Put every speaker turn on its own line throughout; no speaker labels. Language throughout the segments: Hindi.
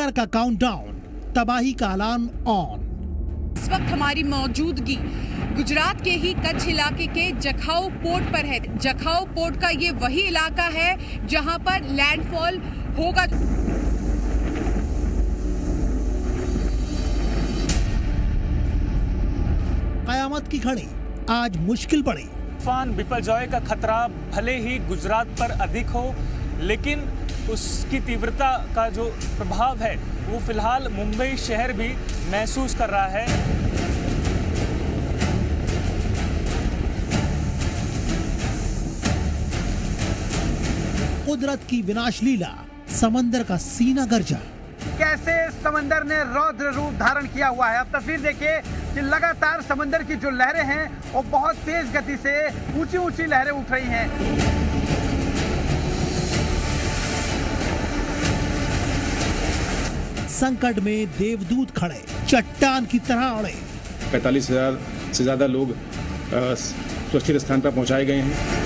टक्कर का काउंटडाउन, तबाही का अलार्म ऑन।
इस वक्त हमारी मौजूदगी गुजरात के ही कच्छ इलाके के जखाऊ पोर्ट पर है। जखाऊ पोर्ट का ये वही इलाका है जहां पर लैंडफॉल होगा।
कयामत की घड़ी आज मुश्किल पड़ी।
तूफान बिपरजॉय का खतरा भले ही गुजरात पर अधिक हो, लेकिन उसकी तीव्रता का जो प्रभाव है वो फिलहाल मुंबई शहर भी महसूस कर रहा है।
कुदरत की विनाश लीला, समंदर का सीना गर्जा।
कैसे समंदर ने रौद्र रूप धारण किया हुआ है। अब तस्वीर देखिए कि लगातार समंदर की जो लहरें हैं वो बहुत तेज गति से ऊंची ऊंची लहरें उठ रही हैं।
संकट में देवदूत खड़े, चट्टान की तरह अड़े।
45,000 से ज्यादा लोग सुरक्षित स्थान पर पहुंचाए गए हैं।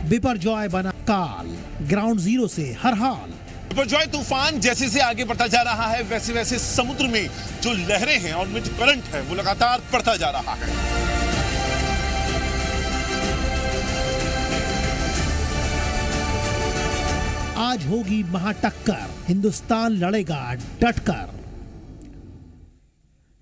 बिपरजॉय बना काल, ग्राउंड जीरो से हर हाल।
बिपरजॉय तूफान जैसे से आगे बढ़ता जा रहा है, वैसे वैसे समुद्र में जो लहरें हैं और उनमें जो करंट है वो लगातार बढ़ता जा रहा है।
आज होगी महाटक्कर, हिंदुस्तान लड़ेगा डटकर।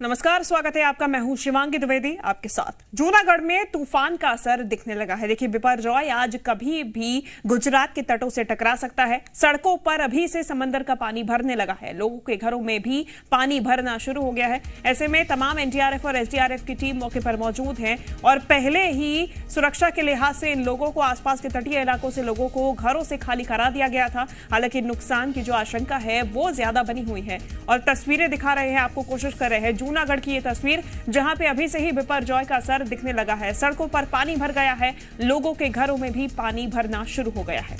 नमस्कार, स्वागत है आपका। मैं हूं शिवांगी द्विवेदी आपके साथ। जूनागढ़ में तूफान का असर दिखने लगा है। देखिए, बिपरजॉय आज कभी भी गुजरात के तटों से टकरा सकता है। सड़कों पर अभी से समंदर का पानी भरने लगा है। लोगों के घरों में भी पानी भरना शुरू हो गया है। ऐसे में तमाम एनडीआरएफ और एसडीआरएफ की टीम मौके पर मौजूद है और पहले ही सुरक्षा के लिहाज से इन लोगों को, आसपास के तटीय इलाकों से लोगों को घरों से खाली करा दिया गया था। हालांकि नुकसान की जो आशंका है वो ज्यादा बनी हुई है और तस्वीरें दिखा रहे हैं, आपको कोशिश कर रहे हैं। जूनागढ़ की ये तस्वीर जहां पे अभी से ही बिपरजॉय का असर दिखने लगा है। सड़कों पर पानी भर गया है, लोगों के घरों में भी पानी भरना शुरू हो गया है।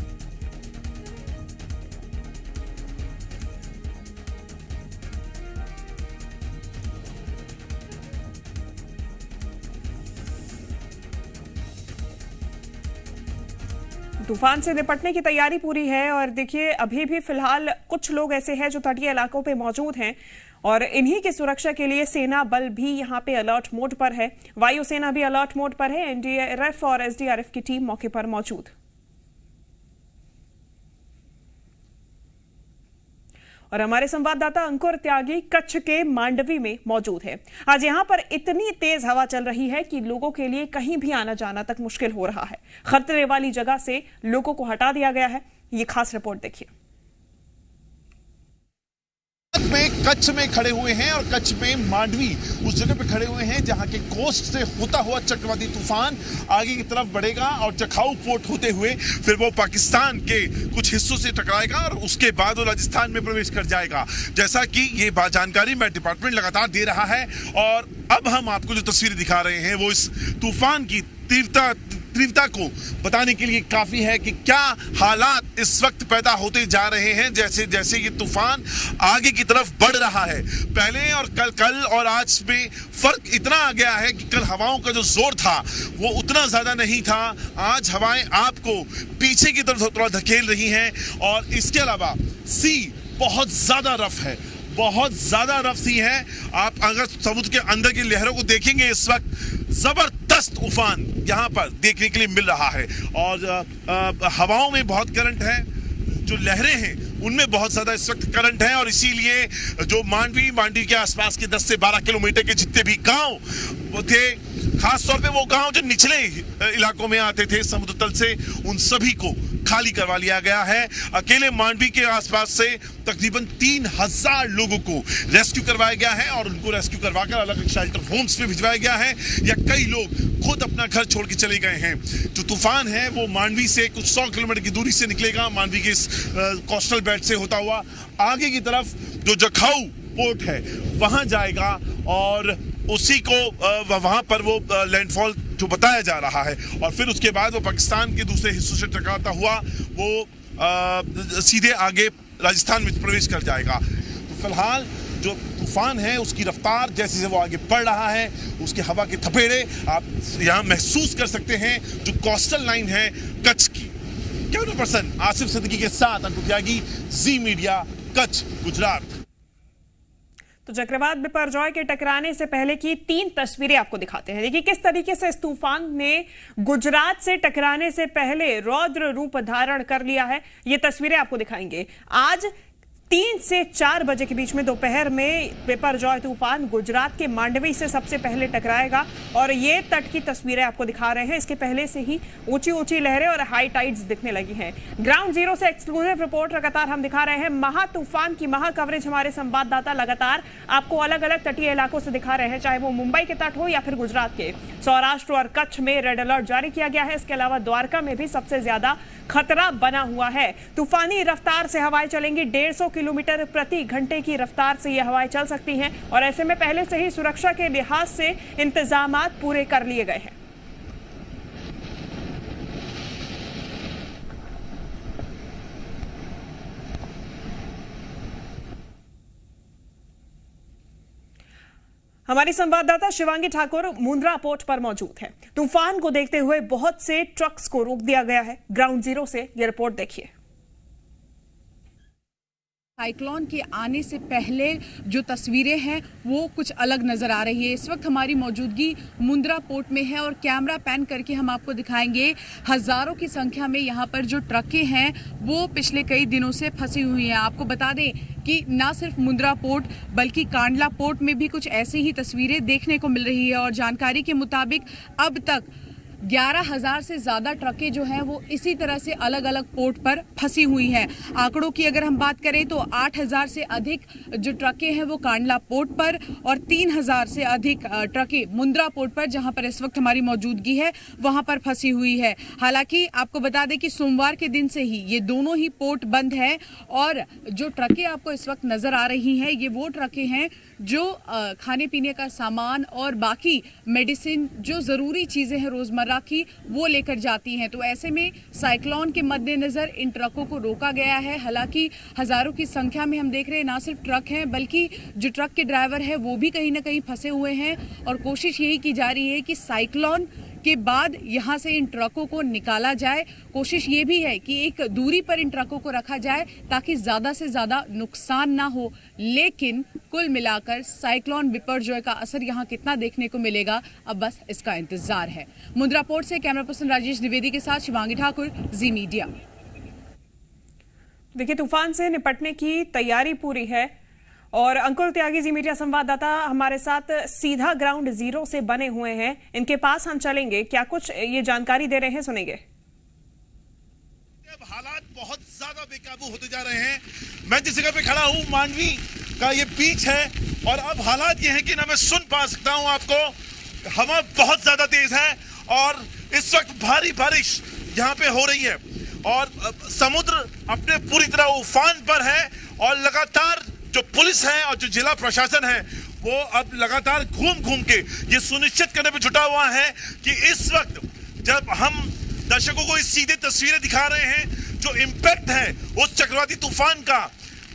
तूफान से निपटने की तैयारी पूरी है और देखिए, अभी भी फिलहाल कुछ लोग ऐसे हैं जो तटीय इलाकों पे मौजूद हैं और इन्हीं की सुरक्षा के लिए सेना बल भी यहां पे अलर्ट मोड पर है। वायुसेना भी अलर्ट मोड पर है। एनडीआरएफ और एसडीआरएफ की टीम मौके पर मौजूद। और हमारे संवाददाता अंकुर त्यागी कच्छ के मांडवी में मौजूद है। आज यहां पर इतनी तेज हवा चल रही है कि लोगों के लिए कहीं भी आना जाना तक मुश्किल हो रहा है। खतरे वाली जगह से लोगों को हटा दिया गया है। ये खास रिपोर्ट देखिए।
में कच्छ में खड़े हुए हैं और कच्छ में मांडवी उस जगह पे खड़े हुए हैं जहां के कोस्ट से होता हुआ चक्रवाती तूफान आगे की तरफ बढ़ेगा और जखाऊ पोर्ट होते हुए फिर वो पाकिस्तान के कुछ हिस्सों से टकराएगा और उसके बाद वो राजस्थान में प्रवेश कर जाएगा। जैसा कि ये जानकारी मैं डिपार्टमेंट लगातार दे रहा है और अब हम आपको जो तस्वीरें दिखा रहे हैं वो इस तूफान की तीव्रता को बताने के लिए काफी है कि क्या हालात इस वक्त पैदा होते जा रहे हैं जैसे जैसे ये तूफान आगे की तरफ बढ़ रहा है। पहले और कल और आज में फर्क इतना आ गया है कि कल हवाओं का जो जोर था वो उतना ज्यादा नहीं था। आज हवाएं आपको पीछे की तरफ थोड़ा धकेल रही हैं और इसके अलावा सी बहुत ज्यादा रफ है, बहुत ज्यादा रफ सी है। आप अगर समुद्र के अंदर की लहरों को देखेंगे इस वक्त जबरदस्त उफान यहां पर देखने के लिए मिल रहा है और हवाओं में बहुत करंट है, जो लहरें हैं उनमें बहुत ज्यादा इस वक्त करंट है और इसीलिए जो मांडवी के आसपास के 10 से 12 किलोमीटर के जितने भी गांव थे, खास तौर पे वो गांव जो निचले इलाकों में आते थे समुद्र तल से, उन सभी को खाली करवा लिया गया है। अकेले मांडवी के आसपास से तकरीबन 3,000 लोगों को रेस्क्यू करवाया गया है और उनको रेस्क्यू करवाकर अलग अलग शेल्टर होम्स पे भिजवाया गया है या कई लोग खुद अपना घर छोड़ के चले गए हैं। जो तूफान है वो मांडवी से कुछ 100 किलोमीटर की दूरी से निकलेगा, मांडवी के इस कोस्टल बेल्ट से होता हुआ आगे की तरफ जो जखाऊ पोर्ट है वहां जाएगा और उसी को वहां पर वो लैंडफॉल जो बताया जा रहा है और फिर उसके बाद वो पाकिस्तान के दूसरे हिस्सों से टकराता हुआ वो सीधे आगे राजस्थान में प्रवेश कर जाएगा। तो फिलहाल जो तूफान है उसकी रफ्तार जैसे से वो आगे बढ़ रहा है, उसके हवा के थपेड़े आप यहाँ महसूस कर सकते हैं जो कोस्टल लाइन है कच्छ की। कैमरा पर्सन आसिफ सिद्दीकी के साथ अंकुर त्यागी, जी मीडिया, कच्छ, गुजरात।
तो चक्रवात बिपरजॉय के टकराने से पहले की 3 तस्वीरें आपको दिखाते हैं। देखिए किस तरीके से इस तूफान ने गुजरात से टकराने से पहले रौद्र रूप धारण कर लिया है, ये तस्वीरें आपको दिखाएंगे। आज 3 से 4 बजे के बीच में दोपहर में बिपरजॉय तूफान गुजरात के मांडवी से सबसे पहले टकराएगा और ये तट की तस्वीरें आपको दिखा रहे हैं। इसके पहले से ही ऊंची ऊंची लहरें और हाई टाइड्स दिखने लगी हैं। ग्राउंड जीरो से एक्सक्लूसिव रिपोर्ट लगातार हम दिखा रहे हैं। महा तूफान की महा कवरेज हमारे संवाददाता लगातार आपको अलग अलग तटीय इलाकों से दिखा रहे हैं, चाहे वो मुंबई के तट हो या फिर गुजरात के। सौराष्ट्र और कच्छ में रेड अलर्ट जारी किया गया है। इसके अलावा द्वारका में भी सबसे ज्यादा खतरा बना हुआ है। तूफानी रफ्तार से हवाएं चलेंगी, 150 किलोमीटर प्रति घंटे की रफ्तार से ये हवाएं चल सकती हैं और ऐसे में पहले से ही सुरक्षा के लिहाज से इंतजामात पूरे कर लिए गए हैं। हमारी संवाददाता शिवांगी ठाकुर मुंद्रा पोर्ट पर मौजूद है। तूफान को देखते हुए बहुत से ट्रक्स को रोक दिया गया है। ग्राउंड जीरो से यह रिपोर्ट देखिए।
साइक्लोन के आने से पहले जो तस्वीरें हैं वो कुछ अलग नजर आ रही है। इस वक्त हमारी मौजूदगी मुंद्रा पोर्ट में है और कैमरा पैन करके हम आपको दिखाएंगे हजारों की संख्या में यहाँ पर जो ट्रकें हैं वो पिछले कई दिनों से फंसी हुई हैं। आपको बता दें कि ना सिर्फ मुंद्रा पोर्ट बल्कि कांडला पोर्ट में भी कुछ ऐसी ही तस्वीरें देखने को मिल रही है और जानकारी के मुताबिक अब तक 11,000 से ज़्यादा ट्रकें जो हैं वो इसी तरह से अलग अलग पोर्ट पर फंसी हुई हैं। आंकड़ों की अगर हम बात करें तो 8,000 से अधिक जो ट्रकें हैं वो कांडला पोर्ट पर और 3,000 से अधिक ट्रकें मुंद्रा पोर्ट पर, जहां पर इस वक्त हमारी मौजूदगी है, वहां पर फंसी हुई है। हालांकि आपको बता दें कि सोमवार के दिन से ही ये दोनों ही पोर्ट बंद है और जो ट्रकें आपको इस वक्त नज़र आ रही हैं ये वो ट्रकें हैं जो खाने पीने का सामान और बाकी मेडिसिन जो ज़रूरी चीज़ें हैं रोज़मर्रा की वो लेकर जाती हैं। तो ऐसे में साइक्लोन के मद्देनज़र इन ट्रकों को रोका गया है। हालांकि हज़ारों की संख्या में हम देख रहे हैं ना सिर्फ ट्रक हैं बल्कि जो ट्रक के ड्राइवर हैं वो भी कहीं ना कहीं फंसे हुए हैं और कोशिश यही की जा रही है कि साइक्लोन के बाद यहां से इन ट्रकों को निकाला जाए। कोशिश ये भी है कि एक दूरी पर इन ट्रकों को रखा जाए ताकि ज्यादा से ज्यादा नुकसान ना हो। लेकिन कुल मिलाकर साइक्लोन बिपरजॉय का असर यहां कितना देखने को मिलेगा अब बस इसका इंतजार है। मुंद्रा पोर्ट से कैमरा पर्सन राजेश द्विवेदी के साथ शिवांगी ठाकुर, जी मीडिया।
देखिए तूफान से निपटने की तैयारी पूरी है और अंकुर त्यागी जी मीडिया संवाददाता हमारे साथ सीधा ग्राउंड जीरो से बने हुए हैं। इनके पास हम चलेंगे, क्या कुछ ये जानकारी दे रहे हैं, सुनेंगे।
अब हालात बहुत ज्यादा बेकाबू होते जा रहे हैं। मैं जिस जगह पे खड़ा हूँ मांडवी का ये बीच है और अब हालात ये हैं कि ना मैं सुन पा सकता हूँ आपको। हवा बहुत ज्यादा तेज है और इस वक्त भारी बारिश यहाँ पे हो रही है और समुद्र अपने पूरी तरह उफान पर है और लगातार जो पुलिस है और जो जिला प्रशासन है वो अब लगातार घूम घूम के ये सुनिश्चित करने पे जुटा हुआ है कि इस वक्त जब हम दर्शकों को इस सीधे तस्वीरें दिखा रहे हैं जो इम्पैक्ट है उस चक्रवाती तूफान का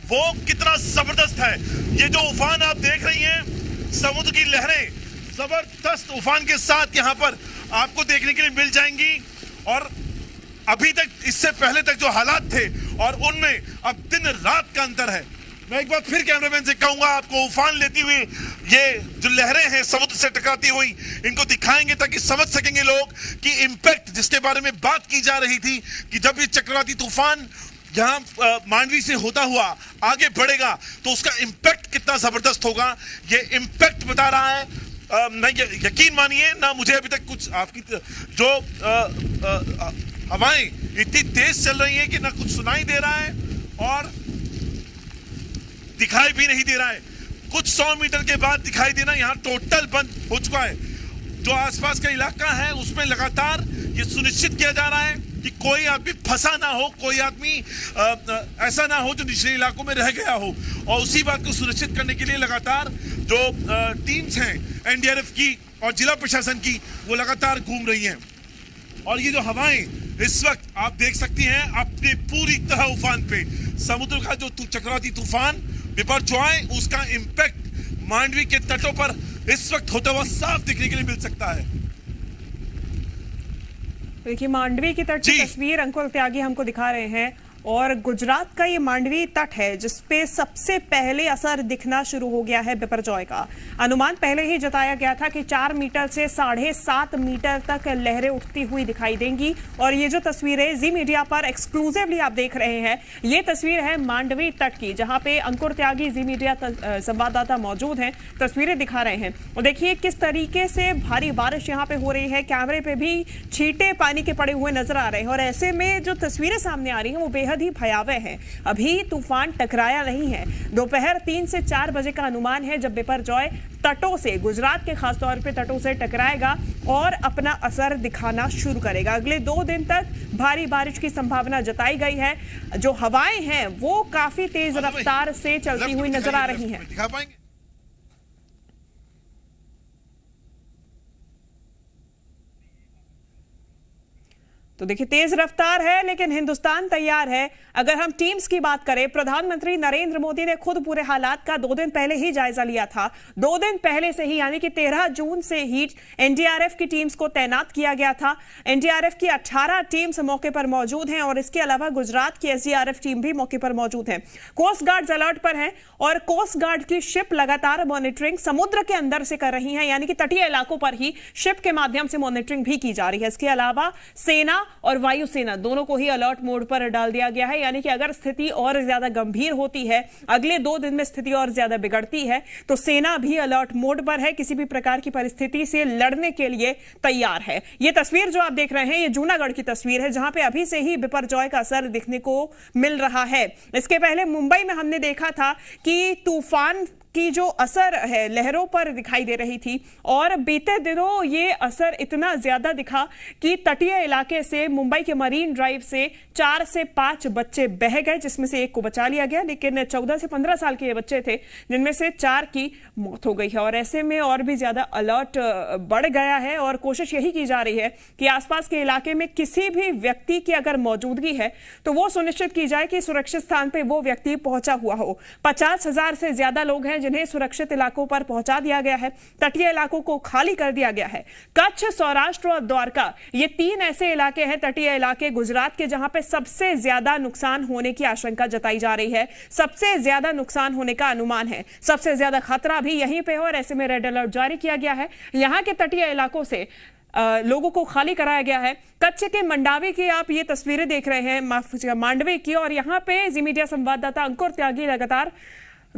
वो कितना जबरदस्त है। ये जो उफान आप देख रही हैं, समुद्र की लहरें जबरदस्त उफान के साथ यहाँ पर आपको देखने के लिए मिल जाएंगी और अभी तक इससे पहले तक जो हालात थे और उनमें अब दिन रात का अंतर है। मैं एक बार फिर कैमरामैन से कहूंगा आपको उफान लेती हुई ये जो लहरें हैं समुद्र से टकराती हुई इनको दिखाएंगे ताकि समझ सकेंगे लोग कि इम्पैक्ट जिसके बारे में बात की जा रही थी कि जब ये चक्रवाती तूफान यहाँ मांडवी से होता हुआ आगे बढ़ेगा तो उसका इम्पैक्ट कितना जबरदस्त होगा, ये इम्पैक्ट बता रहा है। मैं यकीन मानिए ना मुझे अभी तक कुछ आपकी जो हवाएं इतनी तेज चल रही है कि ना कुछ सुनाई दे रहा है और दिखाई भी नहीं दे रहा है। कुछ 100 मीटर के बाद दिखाई देना यहाँ टोटल बंद हो चुका है। जो आसपास का इलाका है उसमें लगातार ये सुनिश्चित किया जा रहा है कि कोई आदमी फंसा ना हो, कोई आदमी ऐसा ना हो जो निचले इलाकों में रह गया हो और उसी बात को सुनिश्चित करने के लिए लगातार जो टीम्स हैं एनडीआरएफ की और जिला प्रशासन की वो लगातार घूम रही हैं। और ये जो हवाएं इस वक्त आप देख सकती हैं अपने पूरी तरह उफान पे, समुद्र का जो चक्रवाती तूफान बिपरजॉय उसका इम्पैक्ट मांडवी के तटों पर इस वक्त होता हुआ साफ दिखने के लिए मिल सकता है।
देखिए मांडवी की तट की तस्वीर अंकुर त्यागी हमको दिखा रहे हैं और गुजरात का ये मांडवी तट है जिसपे सबसे पहले असर दिखना शुरू हो गया है बिपरजॉय का। अनुमान पहले ही जताया गया था कि 4 मीटर से 7.5 मीटर तक लहरें उठती हुई दिखाई देंगी और ये जो तस्वीरें जी मीडिया पर एक्सक्लूसिवली आप देख रहे हैं, ये तस्वीर है मांडवी तट की, जहां पे अंकुर त्यागी जी मीडिया संवाददाता मौजूद हैं, तस्वीरें दिखा रहे हैं। और देखिए किस तरीके से भारी बारिश यहाँ पे हो रही है, कैमरे पे भी छींटे पानी के पड़े हुए नजर आ रहे हैं और ऐसे में जो तस्वीरें सामने आ रही हैं वो बेहद ही भयावह है। अभी तूफान टकराया नहीं है। दोपहर 3 से 4 बजे का अनुमान है जब बिपरजॉय तटों से, गुजरात के खासतौर पे तटों से टकराएगा और अपना असर दिखाना शुरू करेगा। अगले 2 दिन तक भारी बारिश की संभावना जताई गई है। जो हवाएं हैं वो काफी तेज रफ्तार से चलती हुई नजर आ रही हैं।
दिखा पाएंगे?
तो देखिए तेज रफ्तार है लेकिन हिंदुस्तान तैयार है। अगर हम टीम्स की बात करें, प्रधानमंत्री नरेंद्र मोदी ने खुद पूरे हालात का 2 दिन पहले ही जायजा लिया था। 2 दिन पहले से ही यानी कि 13 जून से ही एनडीआरएफ की टीम्स को तैनात किया गया था। एनडीआरएफ की 18 टीम्स मौके पर मौजूद हैं और इसके अलावा गुजरात की एसडीआरएफ टीम भी मौके पर मौजूद है। कोस्ट गार्ड अलर्ट पर है और कोस्ट गार्ड की शिप लगातार मॉनिटरिंग समुद्र के अंदर से कर रही है, यानी कि तटीय इलाकों पर ही शिप के माध्यम से मॉनिटरिंग भी की जा रही है। इसके अलावा सेना और वायुसेना दोनों को ही अलर्ट मोड पर डाल दिया गया है, यानी कि अगर स्थिति और ज्यादा गंभीर होती है, अगले 2 दिन में स्थिति और ज्यादा बिगड़ती है, तो सेना भी अलर्ट मोड पर है, किसी भी प्रकार की परिस्थिति से लड़ने के लिए तैयार है। यह तस्वीर जो आप देख रहे हैं ये जूनागढ़ की तस्वीर है, जहां पे अभी से ही बिपरजॉय का असर दिखने को मिल रहा है। इसके पहले मुंबई में हमने देखा था कि तूफान की जो असर है लहरों पर दिखाई दे रही थी और बीते दिनों ये असर इतना ज्यादा दिखा कि तटीय इलाके से मुंबई के मरीन ड्राइव से 4 से 5 बच्चे बह गए, जिसमें से 1 को बचा लिया गया, लेकिन 14 से 15 साल के ये बच्चे थे जिनमें से 4 की मौत हो गई है। और ऐसे में और भी ज्यादा अलर्ट बढ़ गया है और कोशिश यही की जा रही है कि आसपास के इलाके में किसी भी व्यक्ति की अगर मौजूदगी है तो वो सुनिश्चित की जाए कि सुरक्षित स्थान पर वो व्यक्ति पहुंचा हुआ हो। 50,000 से ज्यादा लोग हैं जिन्हें सुरक्षित इलाकों पर पहुंचा दिया गया है। तटीय इलाकों को खाली कर दिया गया है। कच्छ, सौराष्ट्र और द्वारका, ये 3 ऐसे इलाके हैं, तटीय इलाके गुजरात के, जहां पे सबसे ज्यादा नुकसान होने की आशंका जताई जा रही है, सबसे ज्यादा नुकसान होने का अनुमान है, सबसे ज्यादा खतरा भी यहीं पे है और ऐसे में रेड अलर्ट जारी किया गया है। यहां के तटीय इलाकों से लोगों को खाली कराया गया है। कच्छ के मंडावी की आप ये तस्वीरें देख रहे हैं, मांडवी की, और यहाँ पे जी मीडिया संवाददाता अंकुर त्यागी लगातार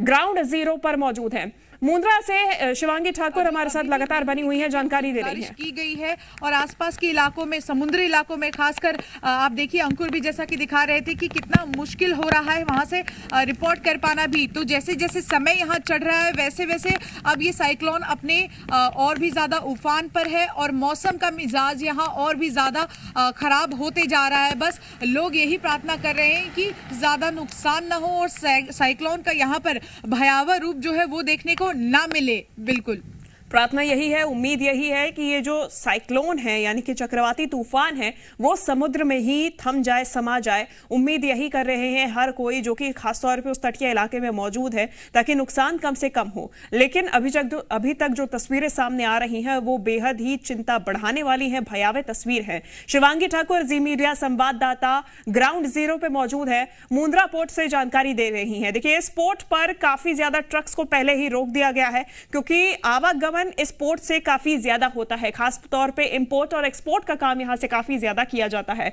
ग्राउंड जीरो पर मौजूद हैं। मुंद्रा से शिवांगी ठाकुर हमारे साथ लगातार बनी हुई है, जानकारी दे रही है।
की गई है और आसपास के इलाकों में, समुद्री इलाकों में खासकर आप देखिए, अंकुर भी जैसा कि दिखा रहे थे कि कितना मुश्किल हो रहा है वहां से रिपोर्ट कर पाना भी। तो जैसे जैसे समय यहाँ चढ़ रहा है वैसे वैसे अब ये साइक्लोन अपने और भी ज्यादा उफान पर है और मौसम का मिजाज यहाँ और भी ज्यादा खराब होते जा रहा है। बस लोग यही प्रार्थना कर रहे हैं कि ज्यादा नुकसान ना हो और साइक्लोन का यहाँ पर भयावह रूप जो है वो देखने को ना मिले। बिल्कुल
प्रार्थना यही है, उम्मीद यही है कि ये जो साइक्लोन है यानी कि चक्रवाती तूफान है वो समुद्र में ही थम जाए, समा जाए। उम्मीद यही कर रहे हैं हर कोई जो कि खासतौर पे उस तटीय इलाके में मौजूद है, ताकि नुकसान कम से कम हो। लेकिन अभी तक जो तस्वीरें सामने आ रही हैं वो बेहद ही चिंता बढ़ाने वाली हैं, भयावह तस्वीर है। शिवांगी ठाकुर जी मीडिया संवाददाता ग्राउंड जीरो पे मौजूद है, मुंद्रा पोर्ट से जानकारी दे रही है। देखिए इस पोर्ट पर काफी ज्यादा ट्रक्स को पहले ही रोक दिया गया है क्योंकि आवागमन इस पोर्ट से काफी ज्यादा होता है, खास तौर पे इंपोर्ट और एक्सपोर्ट का काम यहां से काफी ज्यादा किया जाता है।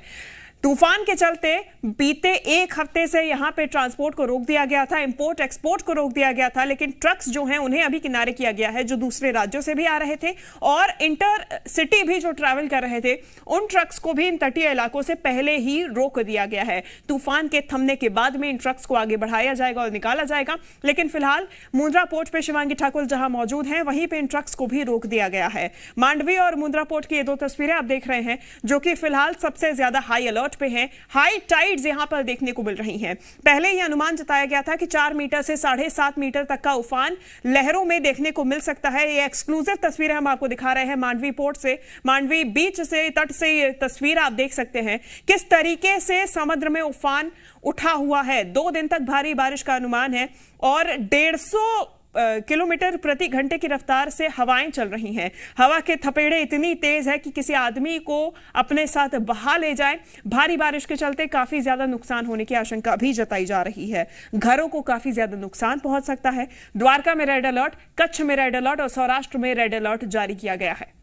तूफान के चलते बीते 1 हफ्ते से यहां पे ट्रांसपोर्ट को रोक दिया गया था, इंपोर्ट एक्सपोर्ट को रोक दिया गया था, लेकिन ट्रक्स जो हैं उन्हें अभी किनारे किया गया है, जो दूसरे राज्यों से भी आ रहे थे और इंटर सिटी भी जो ट्रैवल कर रहे थे उन ट्रक्स को भी इन तटीय इलाकों से पहले ही रोक दिया गया है। तूफान के थमने के बाद में इन ट्रक्स को आगे बढ़ाया जाएगा और निकाला जाएगा, लेकिन फिलहाल मुंद्रा पोर्ट पे शिवांगी ठाकुर जहां मौजूद हैं वहीं पे इन ट्रक्स को भी रोक दिया गया है। मांडवी और मुंद्रा पोर्ट की ये 2 तस्वीरें आप देख रहे हैं जो कि फिलहाल सबसे ज्यादा हाई अलर्ट पे हैं। हाई टाइड्स यहां पर देखने को मिल रही हैं। पहले ही अनुमान जताया गया था कि 4 मीटर से 7.5 मीटर तक का उफान लहरों में देखने को मिल सकता है। ये एक्सक्लूसिव तस्वीरें हम आपको दिखा रहे हैं मांडवी पोर्ट से, मांडवी बीच से, तट से। ये तस्वीर आप देख सकते हैं किस तरीके से समुद्र में उफान उठा हुआ है। 2 दिन तक भारी बारिश का अनुमान है और 150 किलोमीटर प्रति घंटे की रफ्तार से हवाएं चल रही हैं। हवा के थपेड़े इतनी तेज है कि किसी आदमी को अपने साथ बहा ले जाए। भारी बारिश के चलते काफी ज्यादा नुकसान होने की आशंका भी जताई जा रही है। घरों को काफी ज्यादा नुकसान पहुंच सकता है। द्वारका में रेड अलर्ट, कच्छ में रेड अलर्ट और सौराष्ट्र में रेड अलर्ट जारी किया गया है।